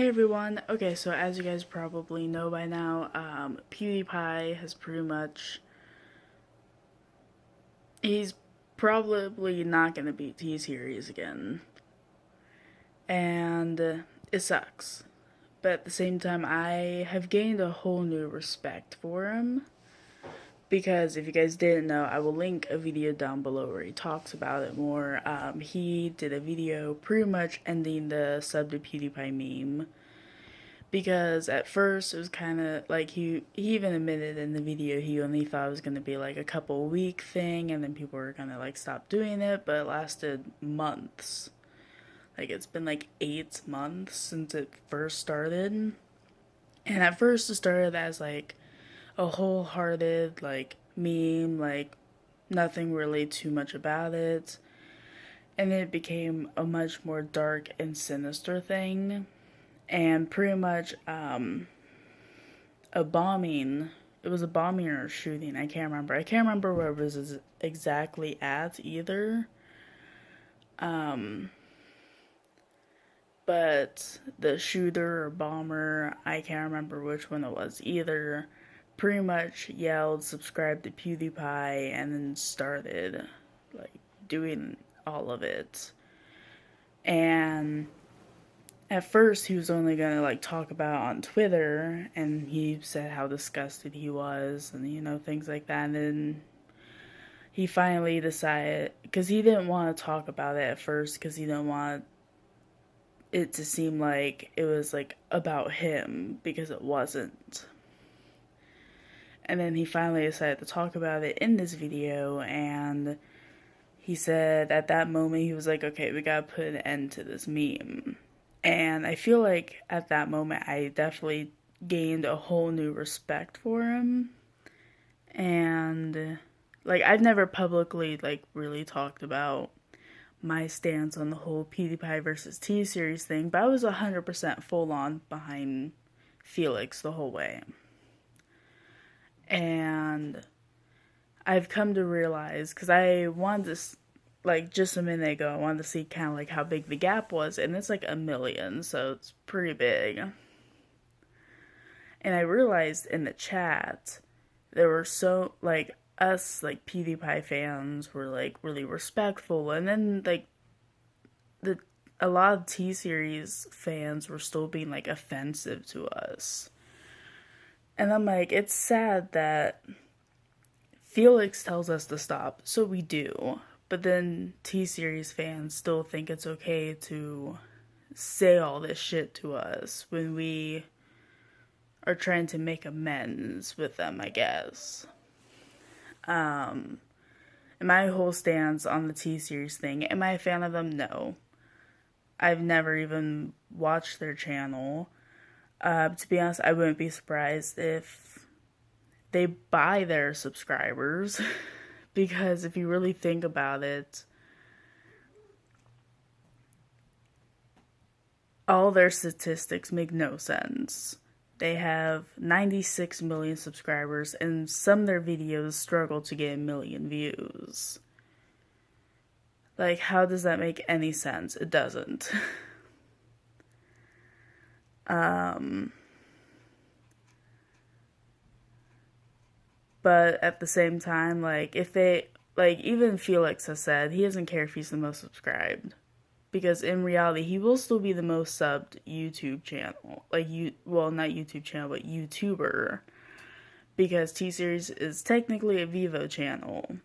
Hey everyone. Okay, so as you guys probably know by now, Pewdiepie has he's probably not gonna beat T-Series again. And it sucks. But at the same time, I have gained a whole new respect for him. Because if you guys didn't know, I will link a video down below where he talks about it more. He did a video pretty much ending the sub to PewDiePie meme, because at first it was kind of like he even admitted in the video he only thought it was going to be like a couple week thing and then people were going to like stop doing it, but it lasted months. Like it's been like 8 months since it first started, and at first it started as like a wholehearted like meme, like nothing really too much about it, and then it became a much more dark and sinister thing. And pretty much a bombing. It was a bombing or a shooting. I can't remember where it was exactly at either. Um, but the shooter or bomber, I can't remember which one it was either, pretty much yelled subscribe to PewDiePie and then started like doing all of it. And at first he was only gonna like talk about on Twitter, and he said how disgusted he was and things like that. And then he finally decided, because he didn't want to talk about it at first because he didn't want it to seem like it was like about him, because it wasn't. And then he finally decided to talk about it in this video, and he said at that moment he was like, okay, we gotta put an end to this meme. And I feel like at that moment I definitely gained a whole new respect for him. And like I've never publicly like really talked about my stance on the whole PewDiePie versus T-Series thing, but I was 100% full on behind Felix the whole way. And I've come to realize, because I wanted to, like just a minute ago, I wanted to see kind of like how big the gap was, and it's like 1 million, so it's pretty big. And I realized in the chat, there were so, like, us, like, PewDiePie fans were, like, really respectful, and then, like, a lot of T-Series fans were still being, like, offensive to us. And I'm like, it's sad that Felix tells us to stop, so we do. But then T-Series fans still think it's okay to say all this shit to us when we are trying to make amends with them, I guess. And my whole stance on the T-Series thing, am I a fan of them? No. I've never even watched their channel. To be honest, I wouldn't be surprised if they buy their subscribers. Because if you really think about it, all their statistics make no sense. They have 96 million subscribers, and some of their videos struggle to get 1 million views. Like, how does that make any sense? It doesn't. But at the same time, like, if they, like, even Felix has said he doesn't care if he's the most subscribed. Because in reality, he will still be the most subbed YouTube channel. Like, well, not YouTube channel, but YouTuber. Because T-Series is technically a Vivo channel.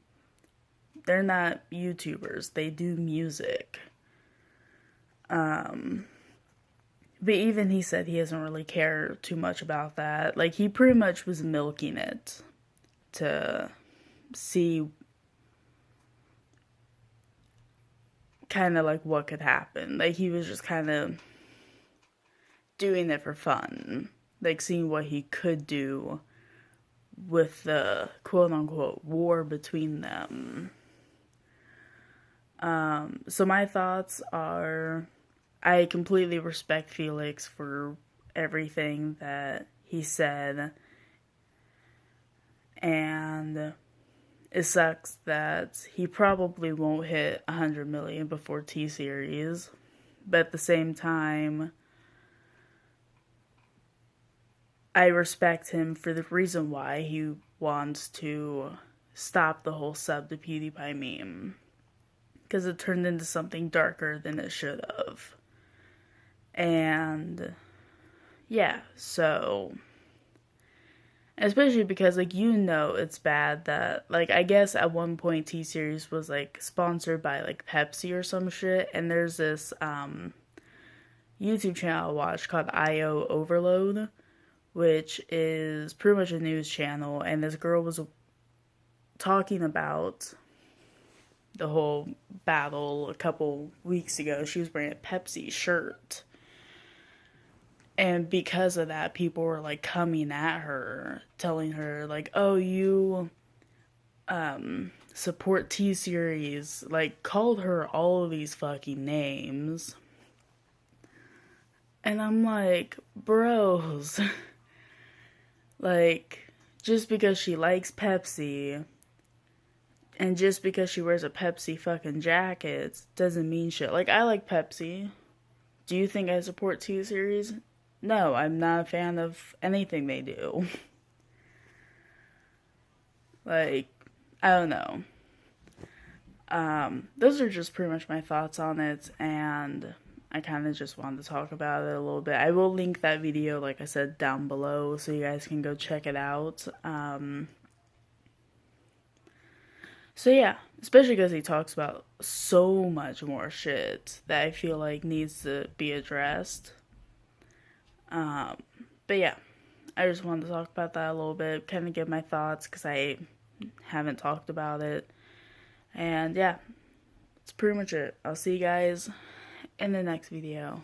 They're not YouTubers. They do music. But even he said he doesn't really care too much about that. Like, he pretty much was milking it to see kind of like what could happen. Like, he was just kind of doing it for fun, like seeing what he could do with the quote-unquote war between them. So my thoughts are, I completely respect Felix for everything that he said, and it sucks that he probably won't hit 100 million before T-Series, but at the same time, I respect him for the reason why he wants to stop the whole sub to PewDiePie meme. Because it turned into something darker than it should have. And yeah, so especially because, like, you know, it's bad that, like, I guess at one point T-Series was, like, sponsored by, like, Pepsi or some shit, and there's this YouTube channel I watched called IO Overload, which is pretty much a news channel, and this girl was talking about the whole battle a couple weeks ago. She was wearing a Pepsi shirt. And because of that, people were, like, coming at her, telling her, like, oh, you support T-Series. Like, called her all of these fucking names. And I'm like, bros. Like, just because she likes Pepsi and just because she wears a Pepsi fucking jacket doesn't mean shit. Like, I like Pepsi. Do you think I support T-Series? No, I'm not a fan of anything they do. Like, I don't know. Those are just pretty much my thoughts on it, and I kind of just wanted to talk about it a little bit. I will link that video, like I said, down below, so you guys can go check it out. So yeah, especially because he talks about so much more shit that I feel like needs to be addressed. But yeah, I just wanted to talk about that a little bit, kind of give my thoughts, because I haven't talked about it. And yeah, that's pretty much it. I'll see you guys in the next video.